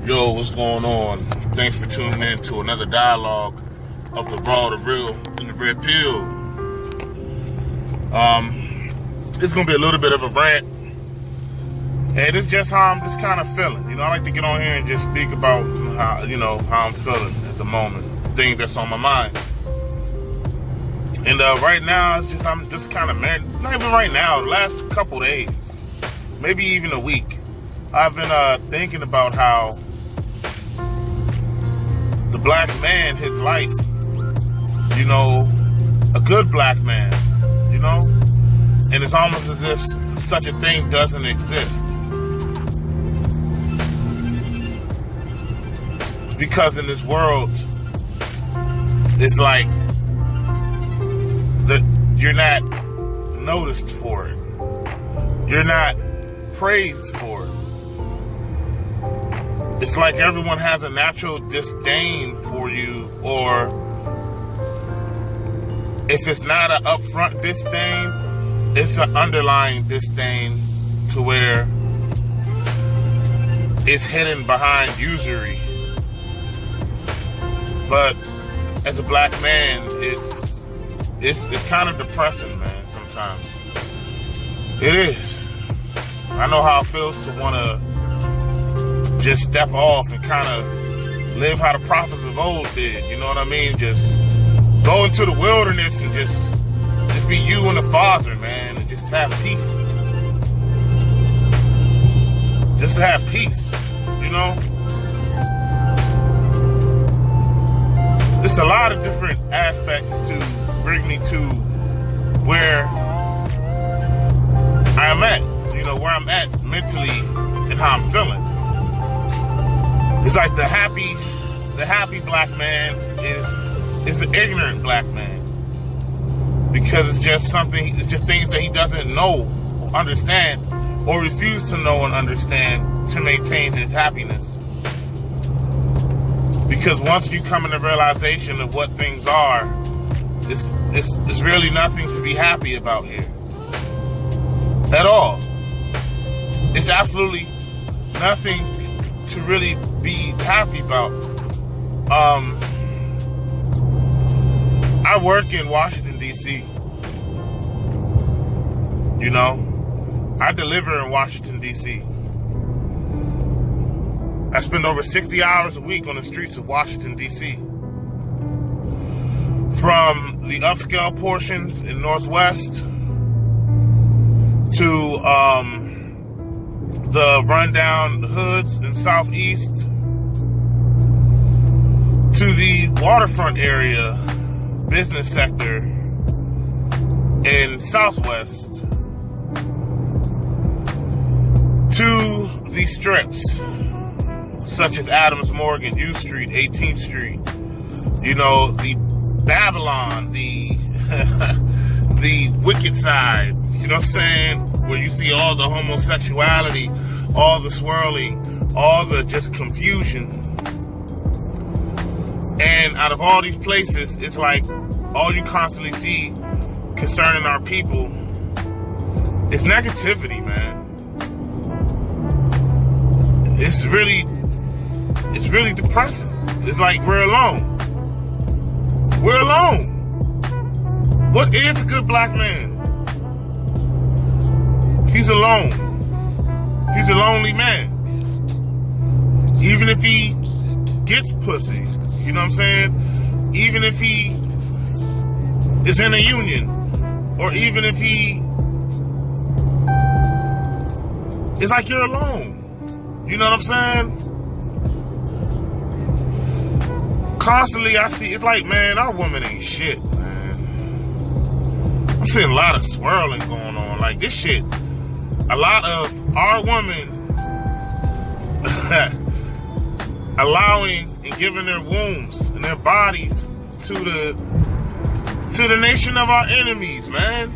Yo, what's going on? Thanks for tuning in to another dialogue of the raw, the real, and the red pill. It's gonna be a little bit of a rant, and it's just how I'm just kind of feeling. I like to get on here and just speak about how I'm feeling at the moment, things that's on my mind. And right now, I'm just kind of mad. Not even right now. The last couple days, maybe even a week, I've been thinking about how the black man, his life, a good black man, and it's almost as if such a thing doesn't exist. Because in this world, it's like that you're not noticed for it. You're not praised for it. It's like everyone has a natural disdain for you, or if it's not an upfront disdain, it's an underlying disdain to where it's hidden behind usury. But as a black man, it's kind of depressing, man, sometimes. It is. I know how it feels to want to just step off and kind of live how the prophets of old did, you know what I mean? Just go into the wilderness and just be you and the Father, man, and just have peace. Just to have peace, There's a lot of different aspects to bring me to where I am at, where I'm at mentally and how I'm feeling. It's like the happy black man is an ignorant black man, because it's just things that he doesn't know, understand, or refuse to know and understand to maintain his happiness. Because once you come in the realization of what things are, it's really nothing to be happy about here at all. It's absolutely nothing to really be happy about. I work in Washington, D.C. I deliver in Washington, D.C. I spend over 60 hours a week on the streets of Washington, D.C. From the upscale portions in Northwest to the rundown hoods in Southeast to the waterfront area business sector in Southwest to the strips such as Adams Morgan, U Street, 18th Street, the Babylon, the the wicked side, where you see all the homosexuality, all the swirling, all the just confusion. And out of all these places, it's like all you constantly see concerning our people is negativity, man. It's really depressing. It's like we're alone. We're alone. What is a good black man? He's alone. He's a lonely man. Even if he gets pussy, you know what I'm saying? Even if he is in a union, or even if he, it's like you're alone. You know what I'm saying? Constantly I see, it's like, man, our woman ain't shit, man. I'm seeing a lot of swirling going on. Like this shit, a lot of our women allowing and giving their wombs and their bodies to the nation of our enemies, man.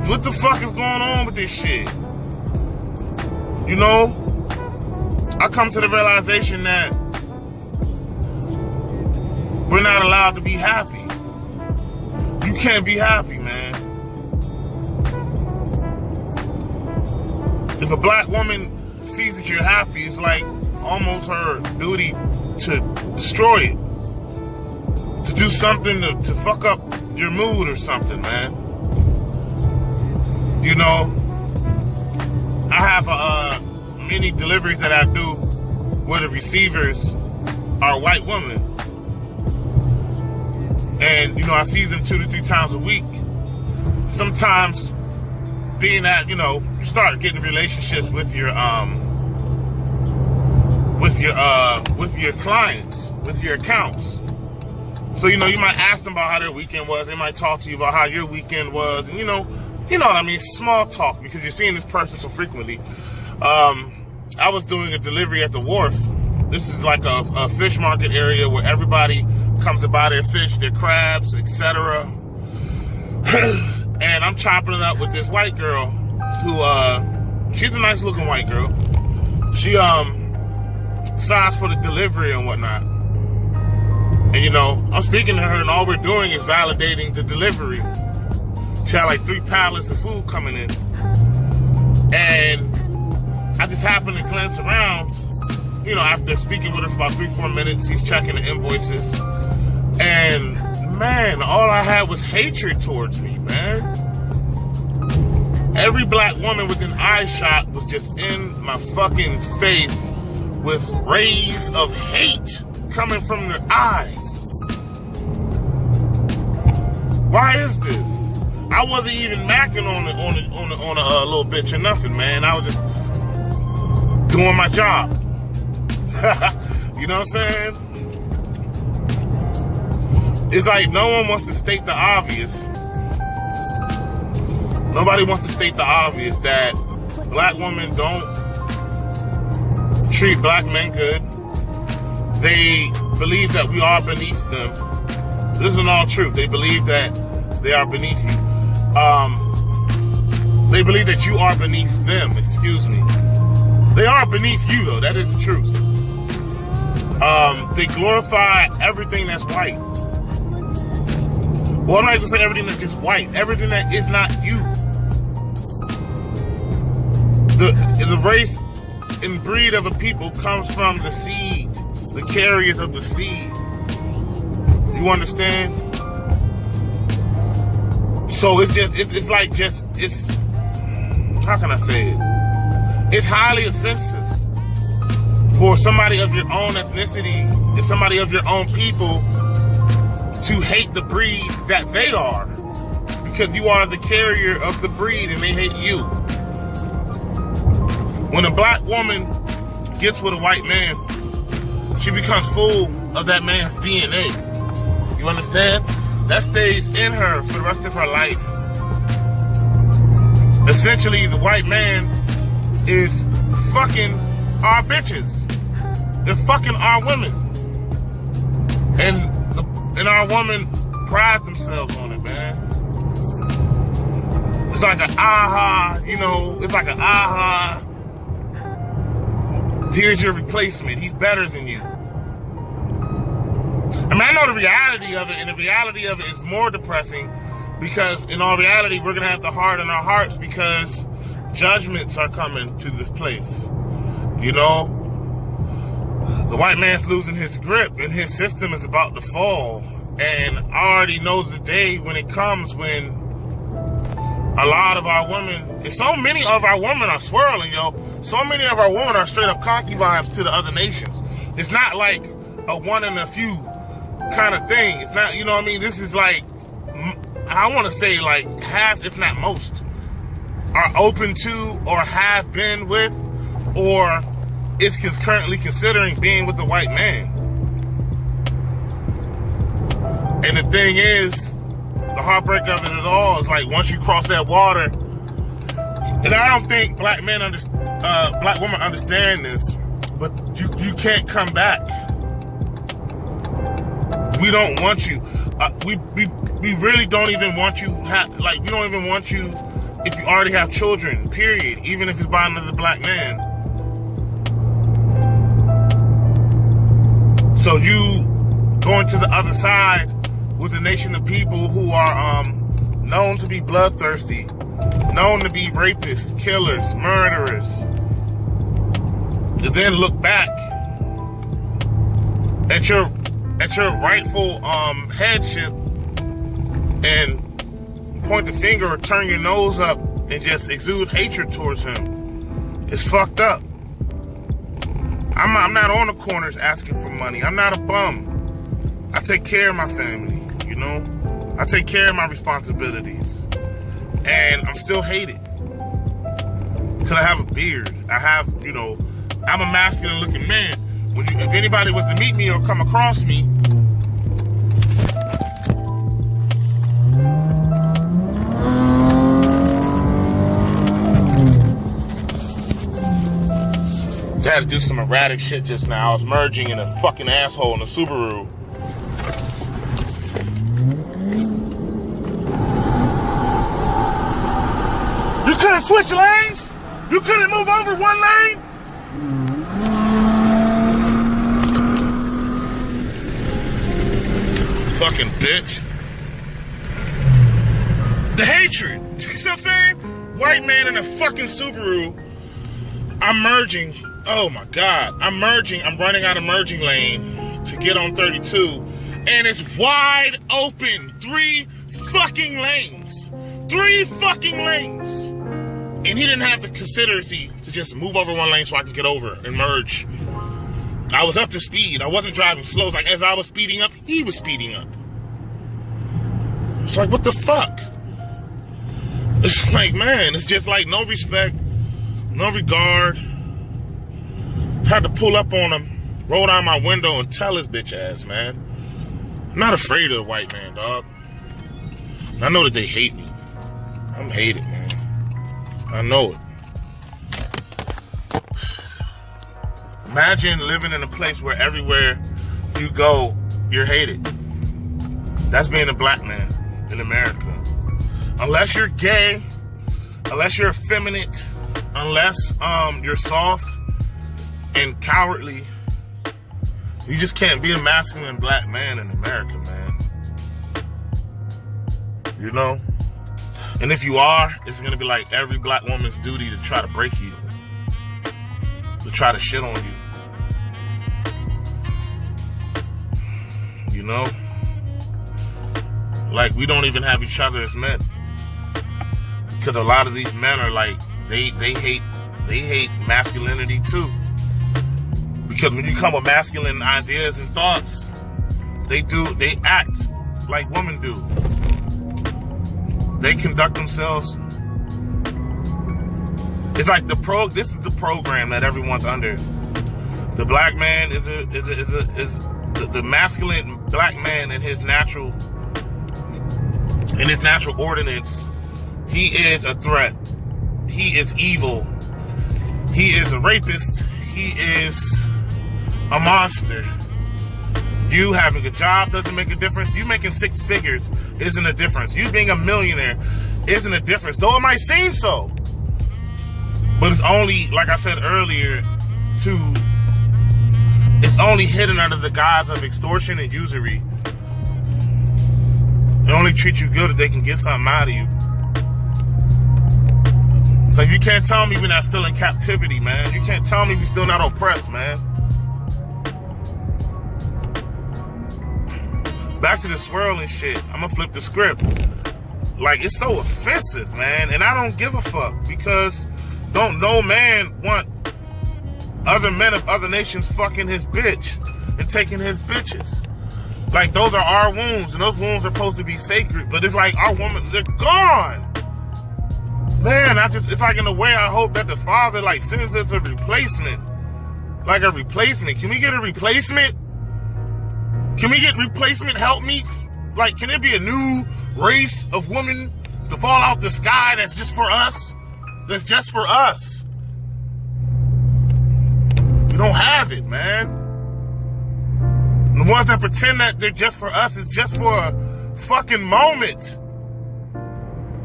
What the fuck is going on with this shit? I come to the realization that we're not allowed to be happy. You can't be happy, man. If a black woman sees that you're happy, it's like, almost her duty to destroy it. To do something to fuck up your mood or something, man. You know, I have many deliveries that I do where the receivers are white women. And, you know, I see them 2 to 3 times a week. Sometimes being that, you know, you start getting relationships with your clients, with your accounts. So, you know, you might ask them about how their weekend was. They might talk to you about how your weekend was. And, you know what I mean? Small talk, because you're seeing this person so frequently. I was doing a delivery at the wharf. This is like a fish market area where everybody comes to buy their fish, their crabs, etc. And I'm chopping it up with this white girl who, she's a nice looking white girl. She, signs for the delivery and whatnot. And, you know, I'm speaking to her, and all we're doing is validating the delivery. She had like 3 pallets of food coming in. And I just happened to glance around, you know, after speaking with her for about 3-4 minutes. He's checking the invoices. And, man, all I had was hatred towards me, man. Every black woman within eye shot was just in my fucking face with rays of hate coming from their eyes. Why is this? I wasn't even macking on a little bitch or nothing, man. I was just doing my job. You know what I'm saying? It's like no one wants to state the obvious. Nobody wants to state the obvious that black women don't treat black men good. They believe that we are beneath them. This isn't all truth. They believe that they are beneath you. They believe that you are beneath them, excuse me. They are beneath you, though. That is the truth. They glorify everything that's white. Well, I'm not going to say everything that's just white. Everything that is not you. The race and breed of a people comes from the seed, the carriers of the seed. You understand? So it's how can I say it? It's highly offensive for somebody of your own ethnicity and somebody of your own people to hate the breed that they are, because you are the carrier of the breed and they hate you. When a black woman gets with a white man, she becomes full of that man's DNA. You understand? That stays in her for the rest of her life. Essentially, the white man is fucking our bitches. They're fucking our women. And our women pride themselves on it, man. It's like an aha, you know, it's like an aha. Here's your replacement. He's better than you. I mean, I know the reality of it, and the reality of it is more depressing, because in all reality, we're going to have to harden our hearts because judgments are coming to this place. You know? The white man's losing his grip, and his system is about to fall. And I already know the day when it comes when a lot of our women, and so many of our women are swirling, yo. So many of our women are straight up concubines to the other nations. It's not like a one in a few kind of thing. It's not, you know what I mean? This is like, I want to say like half, if not most, are open to or have been with or is currently considering being with the white man. And the thing is, the heartbreak of it at all is like once you cross that water, and I don't think black women understand this, but you can't come back. We don't want you. We really don't even want you. We don't even want you if you already have children. Period. Even if it's by another black man. So you going to the other side with a nation of people who are known to be bloodthirsty, known to be rapists, killers, murderers, to then look back at your rightful headship and point the finger or turn your nose up and just exude hatred towards him. It's fucked up. I'm not on the corners asking for money. I'm not a bum. I take care of my family, you know? I take care of my responsibilities. And I'm still hated. Because I have a beard. I have, you know, I'm a masculine looking man. If anybody was to meet me or come across me, I had to do some erratic shit just now. I was merging in a fucking asshole in a Subaru. You couldn't switch lanes? You couldn't move over one lane? Fucking bitch. The hatred. You see what I'm saying? White man in a fucking Subaru. I'm merging. Oh my God. I'm merging. I'm running out of merging lane to get on 32. And it's wide open. 3 fucking lanes. 3 fucking lanes. And he didn't have the consideration to just move over one lane so I can get over and merge. I was up to speed. I wasn't driving slow. It's like as I was speeding up, he was speeding up. It's like, what the fuck? It's like, man, it's just like no respect, no regard. Had to pull up on him, roll down my window and tell his bitch ass, man. I'm not afraid of the white man, dog. I know that they hate me. I'm hated, man. I know it. Imagine living in a place where everywhere you go, you're hated. That's being a black man in America. Unless you're gay, unless you're effeminate, unless you're soft and cowardly, you just can't be a masculine black man in America, man. You know? And if you are, it's gonna be like every black woman's duty to try to break you, to try to shit on you. You know? Like, we don't even have each other as men. Because a lot of these men are like, they hate masculinity too. Because when you come with masculine ideas and thoughts, they act like women do. They conduct themselves. It's like this is the program that everyone's under. The black man is the masculine black man in his natural ordinance. He is a threat. He is evil. He is a rapist. He is a monster. You having a job doesn't make a difference. You making 6 figures isn't a difference. You being a millionaire isn't a difference. Though it might seem so. But it's only, like I said earlier, it's only hidden under the guise of extortion and usury. They only treat you good if they can get something out of you. It's like, you can't tell me we're not still in captivity, man. You can't tell me we're still not oppressed, man. Back to the swirling shit. I'm gonna flip the script. Like, it's so offensive, man. And I don't give a fuck. Because don't no man want other men of other nations fucking his bitch and taking his bitches. Like, those are our wounds. And those wounds are supposed to be sacred. But it's like, our women, they're gone. Man, it's like, in a way, I hope that the Father, like, sends us a replacement. Like a replacement. Can we get a replacement? Can we get replacement helpmeets? Like, can there be a new race of women to fall out the sky that's just for us? That's just for us. We don't have it, man. And the ones that pretend that they're just for us is just for a fucking moment.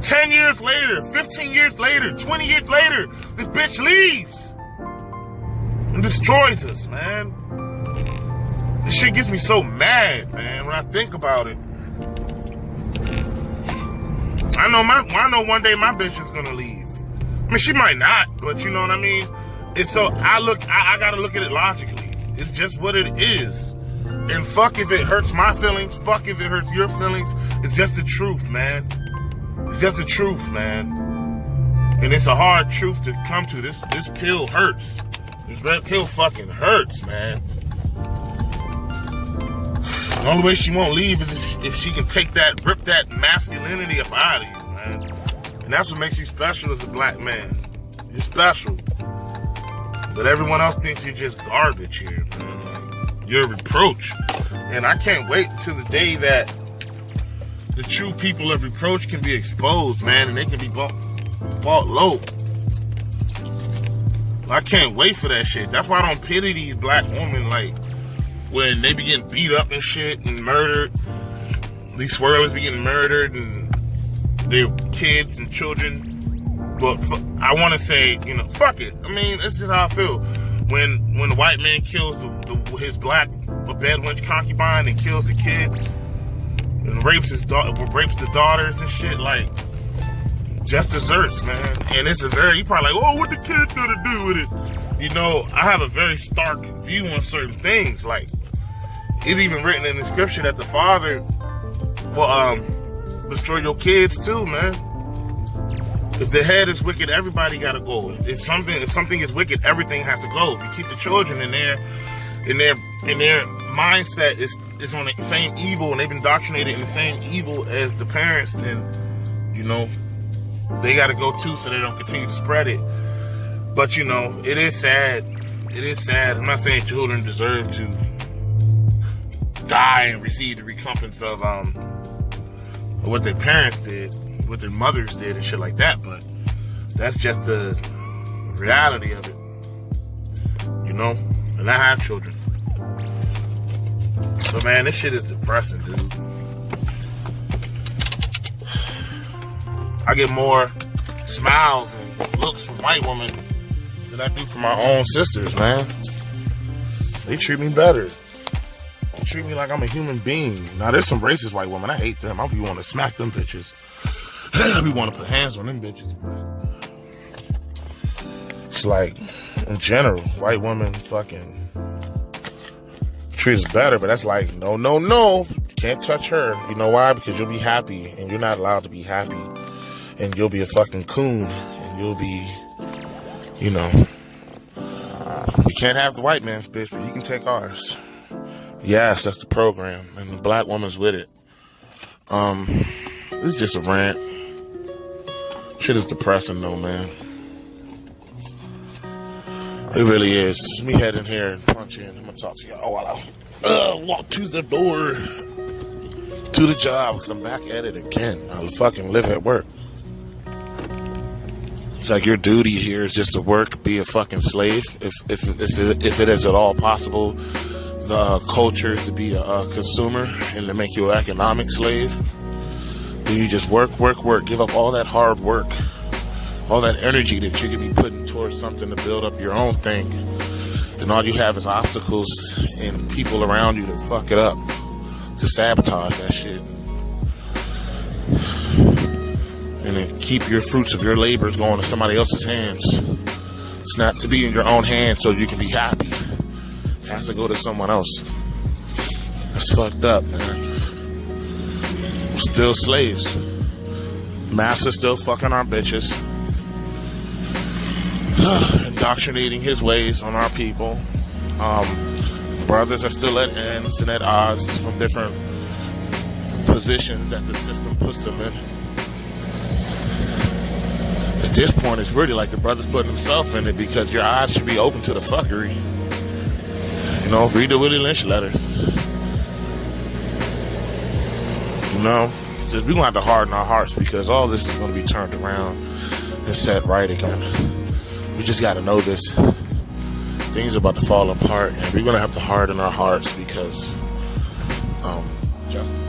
10 years later, 15 years later, 20 years later, this bitch leaves and destroys us, man. This shit gets me so mad, man, when I think about it. I know one day my bitch is gonna leave. I mean, she might not, but you know what I mean? It's so, I gotta look at it logically. It's just what it is. And fuck if it hurts my feelings, fuck if it hurts your feelings. It's just the truth, man. It's just the truth, man. And it's a hard truth to come to. This pill hurts. This red pill fucking hurts, man. The only way she won't leave is if she can rip that masculinity up out of you, man. And that's what makes you special as a black man. You're special. But everyone else thinks you're just garbage here, man. Like, you're a reproach. And I can't wait till the day that the true people of reproach can be exposed, man, and they can be bought low. I can't wait for that shit. That's why I don't pity these black women, like, when they be getting beat up and shit and murdered. These swirlers be getting murdered and their kids and children. But I want to say, fuck it. I mean, that's just how I feel. When the white man kills his black bedwench concubine and kills the kids and rapes the daughters and shit, like, just desserts, man. And it's you probably like, oh, what the kids gonna do with it? I have a very stark view on certain things. Like, it's even written in the scripture that the father will destroy your kids too, man. If the head is wicked, everybody gotta go. If something is wicked, everything has to go. If you keep the children in their mindset is on the same evil, and they've been indoctrinated in the same evil as the parents, then they gotta go too, so they don't continue to spread it. But it is sad. It is sad. I'm not saying children deserve to die and receive the recompense of what their parents did, what their mothers did and shit like that, but that's just the reality of it, and I have children. So man, this shit is depressing, dude. I get more smiles and looks from white women than I do from my own sisters, man. They treat me better. They treat me like I'm a human being. Now, there's some racist white women. I hate them. I be wanting to smack them bitches. I be wanting to put hands on them bitches, but it's like, in general, white women fucking treat us better, but that's like, no. Can't touch her. You know why? Because you'll be happy, and you're not allowed to be happy. And you'll be a fucking coon, and you'll be, you can't have the white man's bitch, but you can take ours. Yes, that's the program, and the black woman's with it. This is just a rant. Shit is depressing though, man. It really is. Let me head in here and punch in. I'm gonna talk to y'all while I walk to the door to the job, because I'm back at it again. I fucking live at work. It's like your duty here is just to work, be a fucking slave. If it is at all possible, the culture is to be a consumer and to make you an economic slave. Then you just work. Give up all that hard work, all that energy that you could be putting towards something to build up your own thing. And all you have is obstacles and people around you to fuck it up, to sabotage that shit. And then keep your fruits of your labors going to somebody else's hands. It's not to be in your own hands so you can be happy. It has to go to someone else. That's fucked up, man. We're still slaves. Master's still fucking our bitches. Indoctrinating his ways on our people. Brothers are still at ends and at odds from different positions that the system puts them in. At this point, it's really like the brother's putting himself in it, because your eyes should be open to the fuckery. Read the Willie Lynch letters. Just we're going to have to harden our hearts, because all this is going to be turned around and set right again. We just got to know this. Things are about to fall apart, and we're going to have to harden our hearts, because justice.